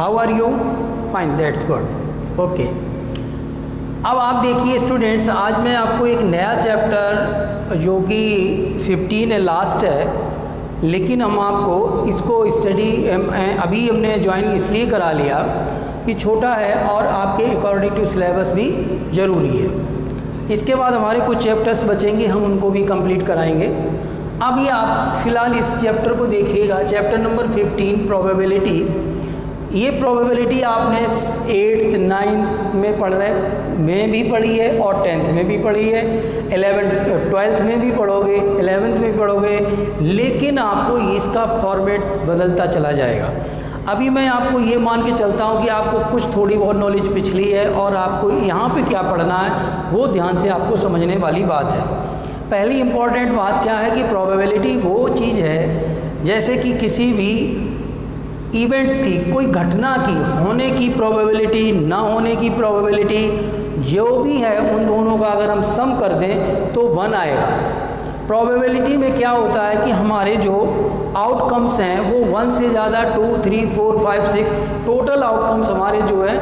How are you? Fine, that's good, okay. अब आप देखिए स्टूडेंट्स, आज मैं आपको एक नया चैप्टर जो कि 15 है, लास्ट है, लेकिन हम आपको इसको स्टडी अभी हमने ज्वाइन इसलिए करा लिया कि छोटा है और आपके अकॉर्डिंग टू सिलेबस भी ज़रूरी है। इसके बाद हमारे कुछ चैप्टर्स बचेंगे, हम उनको भी कंप्लीट कराएंगे। अभी आप फिलहाल इस चैप्टर को देखिएगा, चैप्टर नंबर 15 प्रोबेबिलिटी। ये प्रोबेबिलिटी आपने 8th 9th में में भी पढ़ी है और 10th में भी पढ़ी है, 11th 12th में भी पढ़ोगे, 11th में भी पढ़ोगे, लेकिन आपको इसका फॉर्मेट बदलता चला जाएगा। अभी मैं आपको ये मान के चलता हूँ कि आपको कुछ थोड़ी बहुत नॉलेज पिछली है और आपको यहाँ पे क्या पढ़ना है वो ध्यान से आपको समझने वाली बात है। पहली इम्पॉर्टेंट बात क्या है कि प्रोबेबिलिटी वो चीज़ है जैसे कि किसी भी इवेंट्स की, कोई घटना की होने की प्रोबेबिलिटी, ना होने की प्रोबेबिलिटी, जो भी है उन दोनों का अगर हम सम कर दें तो 1 आएगा। प्रोबेबिलिटी में क्या होता है कि हमारे जो आउटकम्स हैं वो 1 से ज़्यादा 2, 3, 4, 5, 6 टोटल आउटकम्स हमारे जो है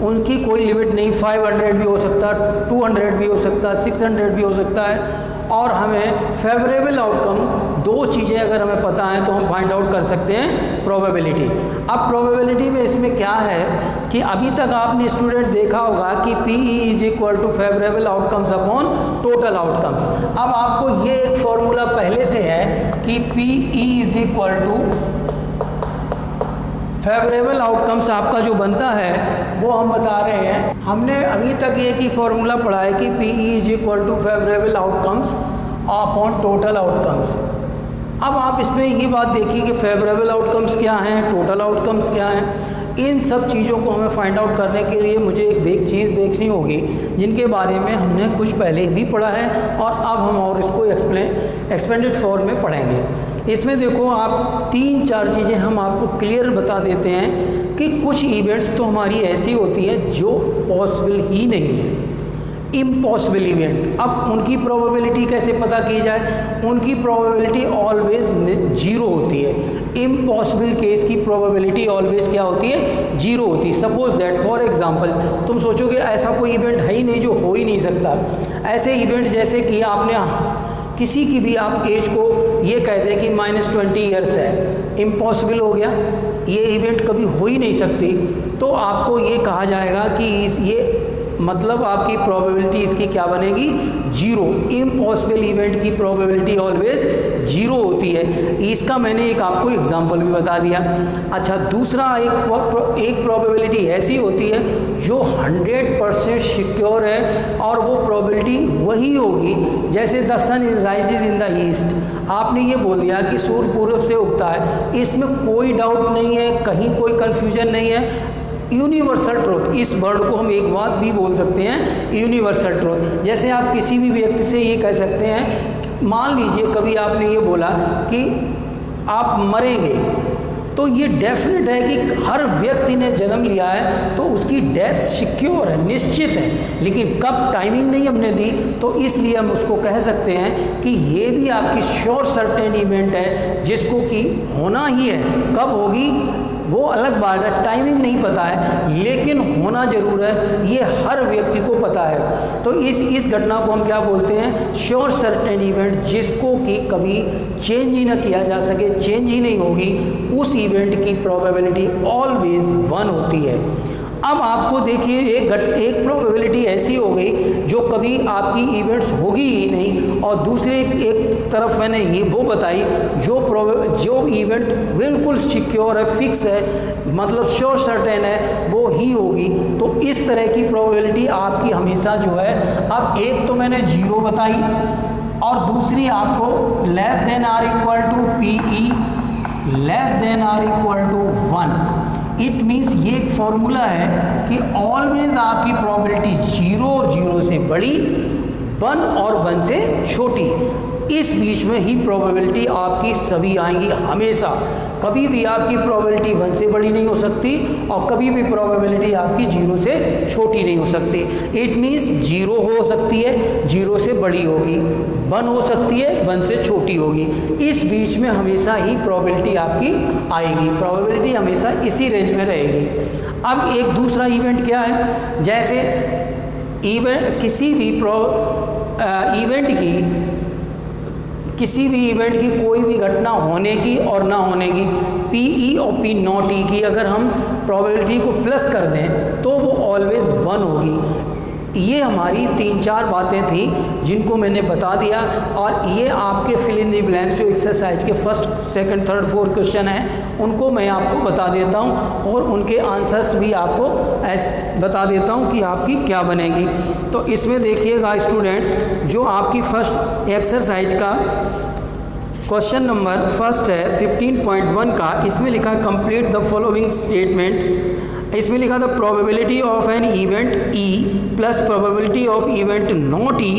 उनकी कोई लिमिट नहीं। 500 भी हो सकता, 200 भी हो सकता, 600 भी हो सकता है। और हमें फेवरेबल आउटकम, दो चीज़ें अगर हमें पता हैं तो हम फाइंड आउट कर सकते हैं प्रोबेबिलिटी। अब प्रोबेबिलिटी में इसमें क्या है कि अभी तक आपने स्टूडेंट देखा होगा कि PE is equal to favourable outcomes upon total outcomes. अब आपको ये एक फॉर्मूला पहले से है कि PE is equal to favourable outcomes आपका जो बनता है वो हम बता रहे हैं। हमने अभी तक एक ही फॉर्मूला पढ़ा है कि PE is equal to favourable outcomes upon total outcomes. अब आप इसमें ये बात देखिए कि फेवरेबल आउटकम्स क्या हैं, टोटल आउटकम्स क्या हैं। इन सब चीज़ों को हमें फाइंड आउट करने के लिए मुझे एक चीज़ देखनी होगी जिनके बारे में हमने कुछ पहले भी पढ़ा है और अब हम और इसको एक्सपेंडेड फॉर्म में पढ़ेंगे। इसमें देखो आप 3-4 चीज़ें हम आपको क्लियर बता देते हैं कि कुछ इवेंट्स तो हमारी ऐसी होती हैं जो पॉसिबल ही नहीं है, इम्पॉसिबल इवेंट। अब उनकी प्रोबेबिलिटी कैसे पता की जाए? उनकी प्रोबेबिलिटी ऑलवेज 0 होती है। इम्पॉसिबल केस की प्रोबेबिलिटी ऑलवेज क्या होती है? 0 होती है। सपोज दैट फॉर एग्जांपल तुम सोचोगे ऐसा कोई इवेंट है ही नहीं जो हो ही नहीं सकता। ऐसे इवेंट जैसे कि आपने किसी की भी आप एज को ये कह दें कि -20 ईयर्स है, इम्पॉसिबल हो गया, ये इवेंट कभी हो ही नहीं सकती, तो आपको ये कहा जाएगा कि ये मतलब आपकी प्रोबेबिलिटी इसकी क्या बनेगी? 0। इम्पॉसिबल इवेंट की प्रोबेबिलिटी ऑलवेज 0 होती है। इसका मैंने एक आपको एग्जांपल भी बता दिया। अच्छा, दूसरा एक प्रोबेबिलिटी ऐसी होती है जो 100% सिक्योर है और वो प्रोबेबिलिटी वही होगी जैसे the sun is rises in the east. आपने ये बोल दिया कि सूर्य पूर्व से उगता है, इसमें कोई डाउट नहीं है, कहीं कोई कन्फ्यूजन नहीं है। यूनिवर्सल ट्रूथ, इस वर्ड को हम एक बात भी बोल सकते हैं, यूनिवर्सल ट्रूथ। जैसे आप किसी भी व्यक्ति से ये कह सकते हैं, मान लीजिए कभी आपने ये बोला कि आप मरेंगे, तो ये डेफिनेट है कि हर व्यक्ति ने जन्म लिया है तो उसकी डेथ सिक्योर है, निश्चित है, लेकिन कब टाइमिंग नहीं हमने दी, तो इसलिए हम उसको कह सकते हैं कि ये भी आपकी श्योर सर्टेन इवेंट है जिसको कि होना ही है। कब होगी वो अलग बात है, टाइमिंग नहीं पता है, लेकिन होना जरूर है, ये हर व्यक्ति को पता है। तो इस घटना को हम क्या बोलते हैं? श्योर सर्टेन इवेंट, जिसको कि कभी चेंज ही ना किया जा सके, चेंज ही नहीं होगी, उस इवेंट की प्रोबेबिलिटी ऑलवेज 1 होती है। अब आपको देखिए एक प्रोबेबिलिटी ऐसी हो गई जो कभी आपकी इवेंट्स होगी ही नहीं, और दूसरे एक तरफ मैंने ये वो बताई जो इवेंट बिल्कुल सिक्योर है, फिक्स है, मतलब श्योर सर्टेन है, वो ही होगी। तो इस तरह की प्रोबेबिलिटी आपकी हमेशा जो है, अब एक तो मैंने 0 बताई और दूसरी आपको less than or equal to PE less than or equal to 1। It means ये एक फॉर्मूला है कि ऑलवेज आपकी प्रोबेबिलिटी 0 और 0 से बड़ी, 1 और 1 से छोटी, इस बीच में ही प्रोबेबिलिटी आपकी सभी आएंगी हमेशा। कभी भी आपकी प्रोबेबिलिटी 1 से बड़ी नहीं हो सकती और कभी भी प्रोबेबिलिटी आपकी 0 से छोटी नहीं हो सकती। इट मीन्स 0 हो सकती है, 0 से बड़ी होगी, 1 हो सकती है, 1 से छोटी होगी। इस बीच में हमेशा ही प्रोबेबिलिटी आपकी आएगी, प्रोबेबिलिटी हमेशा इसी रेंज में रहेगी। अब एक दूसरा इवेंट क्या है, जैसे किसी भी इवेंट की कोई भी घटना होने की और ना होने की, P और P0 की अगर हम प्रोबेबिलिटी को प्लस कर दें तो वो ऑलवेज 1 होगी। ये हमारी 3-4 बातें थी जिनको मैंने बता दिया, और ये आपके फिल इन दी ब्लैंक्स जो एक्सरसाइज के first, second, third, fourth question हैं उनको मैं आपको बता देता हूँ और उनके आंसर्स भी आपको बता देता हूँ कि आपकी क्या बनेगी। तो इसमें देखिएगा स्टूडेंट्स, जो आपकी फर्स्ट एक्सरसाइज का क्वेश्चन नंबर फर्स्ट है 15.1 का, इसमें लिखा है कंप्लीट द फॉलोइंग स्टेटमेंट। इसमें लिखा था probability of an event E plus probability of event not E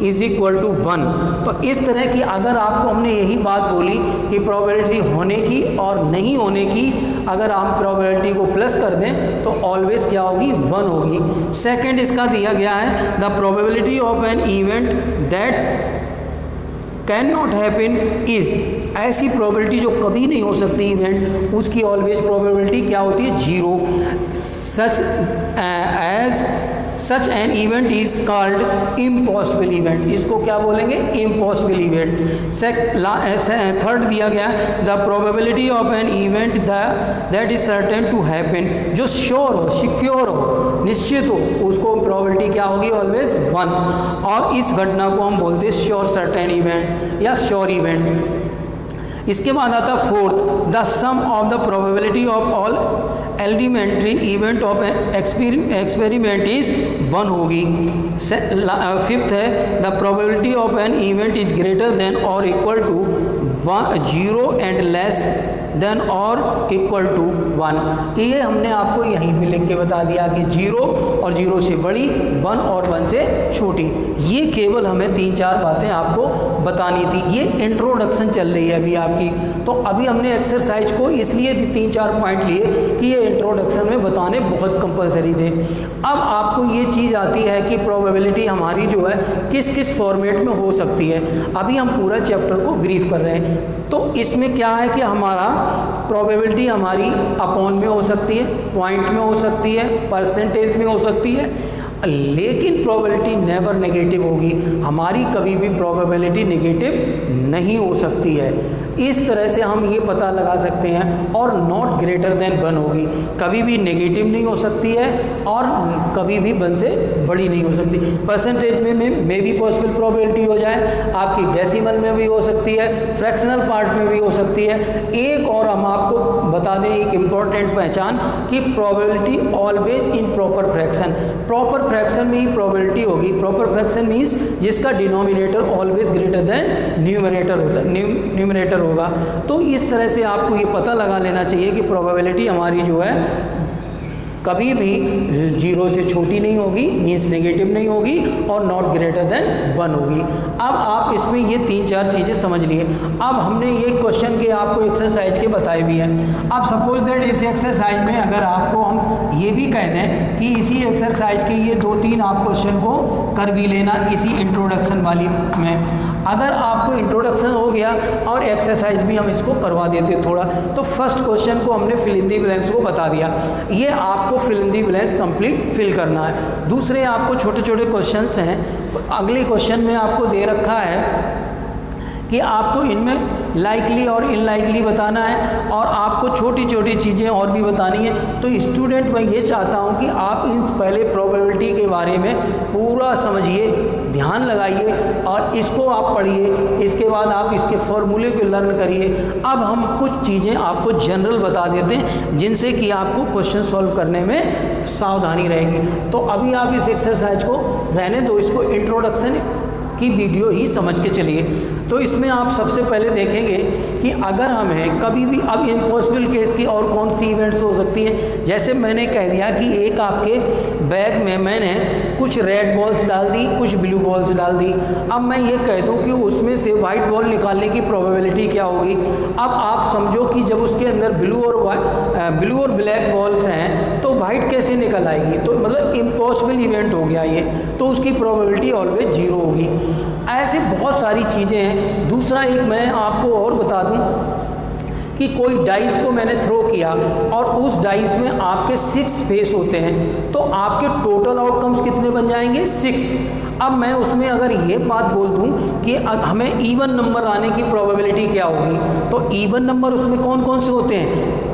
is equal to 1। तो इस तरह की अगर आपको हमने यही बात बोली कि प्रोबेबिलिटी होने की और नहीं होने की अगर आप प्रोबेबिलिटी को प्लस कर दें तो ऑलवेज क्या होगी, 1 होगी। सेकंड इसका दिया गया है the probability of an event that can not happen is, ऐसी प्रोबेबिलिटी जो कभी नहीं हो सकती इवेंट, उसकी ऑलवेज प्रोबेबिलिटी क्या होती है, 0। Such an event is called impossible event, इसको क्या बोलेंगे, इम्पॉसिबल इवेंट। थर्ड दिया गया the probability of an event that is certain to happen, जो श्योर हो, सिक्योर हो, निश्चित हो, उसको प्रोबेबिलिटी क्या होगी, ऑलवेज 1। और इस घटना को हम बोलते हैं श्योर सर्टेन इवेंट या श्योर इवेंट। इसके बाद आता fourth the sum of the probability of all elementary event of experiment is 1 होगी। फिफ्थ है the probability of an event is greater than or equal to 0 and less than or equal to 1। ये हमने आपको यहीं पे लिख के बता दिया कि 0 और 0 से बड़ी, 1 और 1 से छोटी। ये केवल हमें 3-4 बातें आपको बतानी थी। ये इंट्रोडक्शन चल रही है अभी आपकी, तो अभी हमने एक्सरसाइज को इसलिए 3-4 पॉइंट लिए कि ये इंट्रोडक्शन में बताने बहुत कंपलसरी थे। अब आपको ये चीज़ आती है कि प्रोबेबिलिटी हमारी जो है किस किस फॉर्मेट में हो सकती है। अभी हम पूरा चैप्टर को ब्रीफ कर रहे हैं, तो इसमें क्या है कि हमारा प्रोबेबिलिटी हमारी अपॉन में हो सकती है, पॉइंट में हो सकती है, परसेंटेज में हो सकती है, लेकिन प्रोबेबिलिटी नेवर नेगेटिव होगी। हमारी कभी भी प्रोबेबिलिटी नेगेटिव नहीं हो सकती है। इस तरह से हम ये पता लगा सकते हैं। और नॉट ग्रेटर देन 1 होगी, कभी भी नेगेटिव नहीं हो सकती है और कभी भी 1 से बड़ी नहीं हो सकती। परसेंटेज में भी पॉसिबल प्रोबेबिलिटी हो जाए, आपकी डेसिमल में भी हो सकती है, फ्रैक्शनल पार्ट में भी हो सकती है। एक और हम आपको बता दें एक इम्पॉर्टेंट पहचान कि probability always in proper fraction, proper fraction में ही प्रोबेबिलिटी होगी। प्रॉपर फ्रैक्शन मीन्स जिसका denominator always greater than numerator होता है, न्यूमरेटर होगा। तो इस तरह से आपको ये पता लगा लेना चाहिए कि प्रोबेबिलिटी हमारी जो है कभी भी 0 से छोटी नहीं होगी, मीन्स नेगेटिव नहीं होगी, और नॉट ग्रेटर देन 1 होगी। अब आप इसमें ये 3-4 चीज़ें समझ लिए। अब हमने ये क्वेश्चन के आपको एक्सरसाइज के बताए भी हैं। अब सपोज दैट इस एक्सरसाइज में अगर आपको हम ये भी कह दें कि इसी एक्सरसाइज के ये 2-3 आप क्वेश्चन को कर भी लेना इसी इंट्रोडक्शन वाली में। अगर आपको इंट्रोडक्शन हो गया और एक्सरसाइज भी हम इसको करवा देते थोड़ा, तो फर्स्ट क्वेश्चन को हमने फिल इन दी ब्लैंक्स को बता दिया। ये आपको fill in the blanks complete fill करना है। दूसरे आपको छोटे छोटे क्वेश्चंस हैं। अगले क्वेश्चन में आपको दे रखा है कि आपको इनमें लाइकली और इनलाइकली बताना है और आपको छोटी छोटी चीज़ें और भी बतानी है। तो स्टूडेंट मैं ये चाहता हूँ कि आप इन पहले प्रोबेबिलिटी के बारे में पूरा समझिए, ध्यान लगाइए और इसको आप पढ़िए। इसके बाद आप इसके फॉर्मूले को लर्न करिए। अब हम कुछ चीज़ें आपको जनरल बता देते हैं जिनसे कि आपको क्वेश्चन सॉल्व करने में सावधानी रहेगी। तो अभी आप इस एक्सरसाइज को रहने दो, इसको इंट्रोडक्शन की वीडियो ही समझ के चलिए। तो इसमें आप सबसे पहले देखेंगे कि अगर हमें कभी भी, अब इम्पॉसिबल केस की और कौन सी इवेंट्स हो सकती है, जैसे मैंने कह दिया कि एक आपके बैग में मैंने कुछ रेड बॉल्स डाल दी, कुछ ब्लू बॉल्स डाल दी। अब मैं ये कह दूं कि उसमें से वाइट बॉल निकालने की प्रोबेबिलिटी क्या होगी। अब आप समझो कि जब उसके अंदर ब्लू और ब्लैक बॉल्स हैं तो वाइट कैसे निकल आएगी, तो मतलब इम्पॉसिबल इवेंट हो गया ये, तो उसकी प्रोबेबिलिटी ऑलवेज 0 होगी। ऐसे बहुत सारी चीज़ें हैं। दूसरा एक मैं आपको और बता दूं कि कोई डाइस को मैंने थ्रो किया और उस डाइस में आपके 6 फेस होते हैं, तो आपके टोटल आउटकम्स कितने बन जाएंगे, 6। अब मैं उसमें अगर ये बात बोल दूं कि हमें इवन नंबर आने की प्रोबेबिलिटी क्या होगी, तो इवन नंबर उसमें कौन कौन से होते हैं,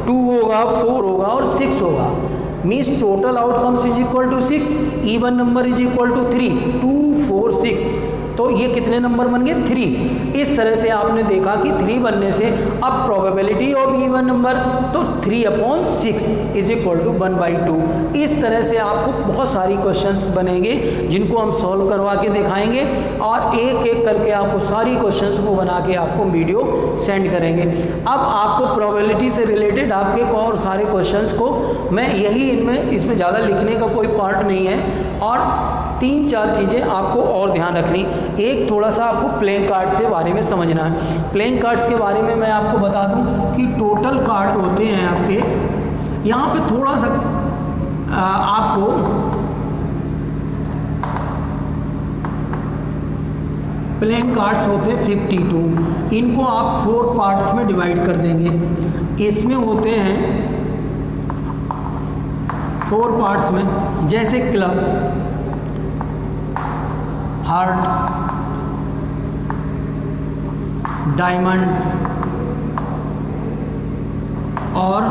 2 होगा, 4 होगा और 6 होगा। Means total outcomes is equal to 6, even number is equal to 3, 2, 4, 6। तो ये कितने नंबर बन गए, 3। इस तरह से आपने देखा कि 3 बनने से अब प्रोबेबिलिटी ऑफ इवन नंबर, तो 3/6 इज इक्वल टू 1/2। इस तरह से आपको बहुत सारी क्वेश्चंस बनेंगे जिनको हम सॉल्व करवा के दिखाएंगे और एक एक करके आपको सारी क्वेश्चंस को बना के आपको वीडियो सेंड करेंगे। अब आपको प्रोबेबिलिटी से रिलेटेड आपके और सारे क्वेश्चंस को मैं यही इसमें ज़्यादा लिखने का कोई पार्ट नहीं है, और 3-4 चीज़ें आपको और ध्यान रखनी। एक, थोड़ा सा आपको प्लेइंग कार्ड्स के बारे में समझना है। प्लेइंग कार्ड्स के बारे में मैं आपको बता दूं कि टोटल कार्ड होते हैं आपके, यहाँ पे थोड़ा सा आपको प्लेइंग कार्ड्स होते हैं 52। इनको आप 4 पार्ट्स में डिवाइड कर देंगे। इसमें होते हैं 4 पार्ट्स में, जैसे क्लब, हार्ट, डायमंड और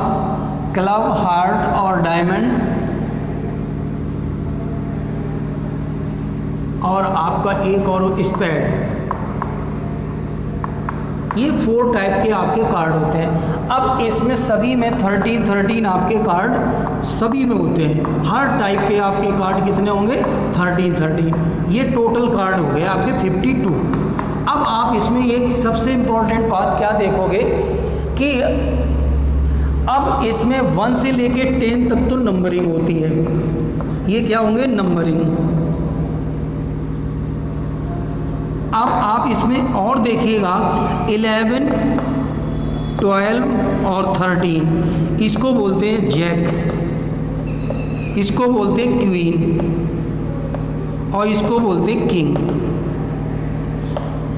क्लब, हार्ट और डायमंड, और आपका एक और स्पेड। ये 4 टाइप के आपके कार्ड होते हैं। अब इसमें सभी में 13 आपके कार्ड सभी में होते हैं। हर टाइप के आपके कार्ड कितने होंगे, 13। ये टोटल कार्ड हो गए आपके 52। अब आप इसमें एक सबसे इम्पोर्टेंट बात क्या देखोगे कि अब इसमें 1 से लेके 10 तक तो नंबरिंग होती है। ये क्या होंगे, नंबरिंग। अब आप इसमें और देखिएगा 11, 12 और 13, इसको बोलते हैं जैक, इसको बोलते हैं क्वीन और इसको बोलते हैं किंग।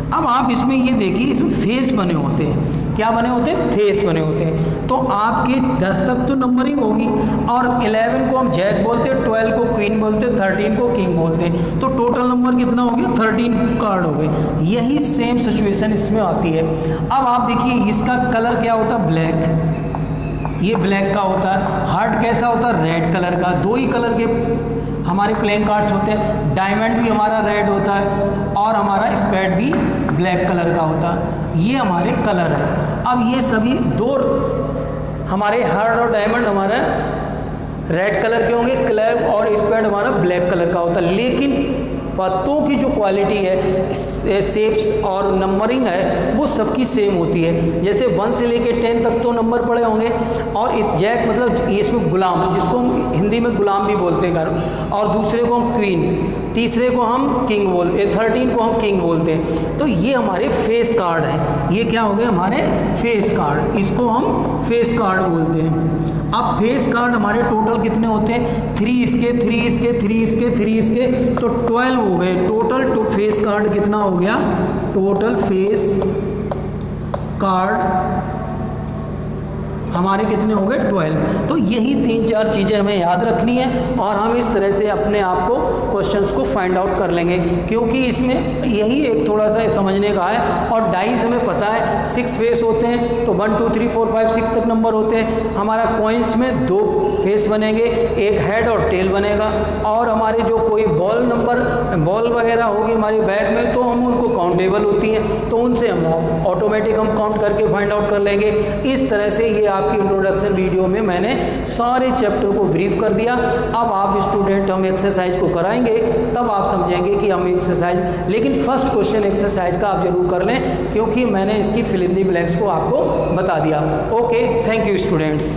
अब आप इसमें ये देखिए, इसमें फेस बने होते हैं। क्या बने होते हैं, फेस बने होते हैं। तो आपके 10 तक तो नंबरिंग होगी, और 11 को हम जैक बोलते हैं, 12 को क्वीन बोलते हैं, 13 को किंग बोलते हैं। तो टोटल नंबर कितना हो गया, 13 कार्ड हो गए। यही सेम सिचुएशन इसमें आती है। अब आप देखिए, इसका कलर क्या होता है, ब्लैक। ये ब्लैक का होता है। हार्ट कैसा होता है, रेड कलर का। 2 ही कलर के हमारे प्लेइंग कार्ड्स होते हैं। डायमंड भी हमारा रेड होता है और हमारा स्पेड भी ब्लैक कलर का होता है। ये हमारे कलर है। अब ये सभी 2 हमारे हार्ट और डायमंड हमारा रेड कलर के होंगे, क्लब और स्पेड हमारा ब्लैक कलर का होता है। लेकिन पत्तों की जो क्वालिटी है, शेप्स और नंबरिंग है, वो सबकी सेम होती है। जैसे 1 से लेके 10 तक तो नंबर पड़े होंगे, और इस जैक मतलब इसमें गुलाम, जिसको हम हिंदी में गुलाम भी बोलते हैं घर, और दूसरे को हम क्वीन, तीसरे को हम किंग बोलते हैं, 13 को हम किंग बोलते हैं। तो ये हमारे फेस कार्ड हैं। ये क्या हो गए, हमारे फेस कार्ड, इसको हम फेस कार्ड बोलते हैं। अब फेस कार्ड हमारे टोटल कितने होते हैं, 3 इसके, 3 इसके, 3 इसके, 3 इसके, तो 12 हो गए टोटल। तो फेस कार्ड कितना हो गया, टोटल फेस कार्ड हमारे कितने हो गए, 12। तो यही 3-4 चीज़ें हमें याद रखनी है, और हम इस तरह से अपने आप को क्वेश्चंस को फाइंड आउट कर लेंगे, क्योंकि इसमें यही एक थोड़ा सा समझने का है। और डाइस हमें पता है 6 फेस होते हैं, तो 1 2 3 4 5 6 तक नंबर होते हैं। हमारा कॉइन्स में 2 फेस बनेंगे, एक हेड और टेल बनेगा। और हमारे जो कोई बॉल वगैरह होगी हमारे बैग में, तो हम उनको काउंटेबल होती हैं, तो उनसे हम ऑटोमेटिक हम काउंट करके फाइंड आउट कर लेंगे। इस तरह से ये आपकी इंट्रोडक्शन वीडियो में मैंने सारे चैप्टर को ब्रीफ कर दिया। अब आप स्टूडेंट हम एक्सरसाइज को कराएंगे, तब आप समझेंगे कि हम एक्सरसाइज, लेकिन फर्स्ट क्वेश्चन एक्सरसाइज का आप जरूर कर लें, क्योंकि मैंने इसकी फिल इन द ब्लैंक्स को आपको बता दिया। Okay, thank you students.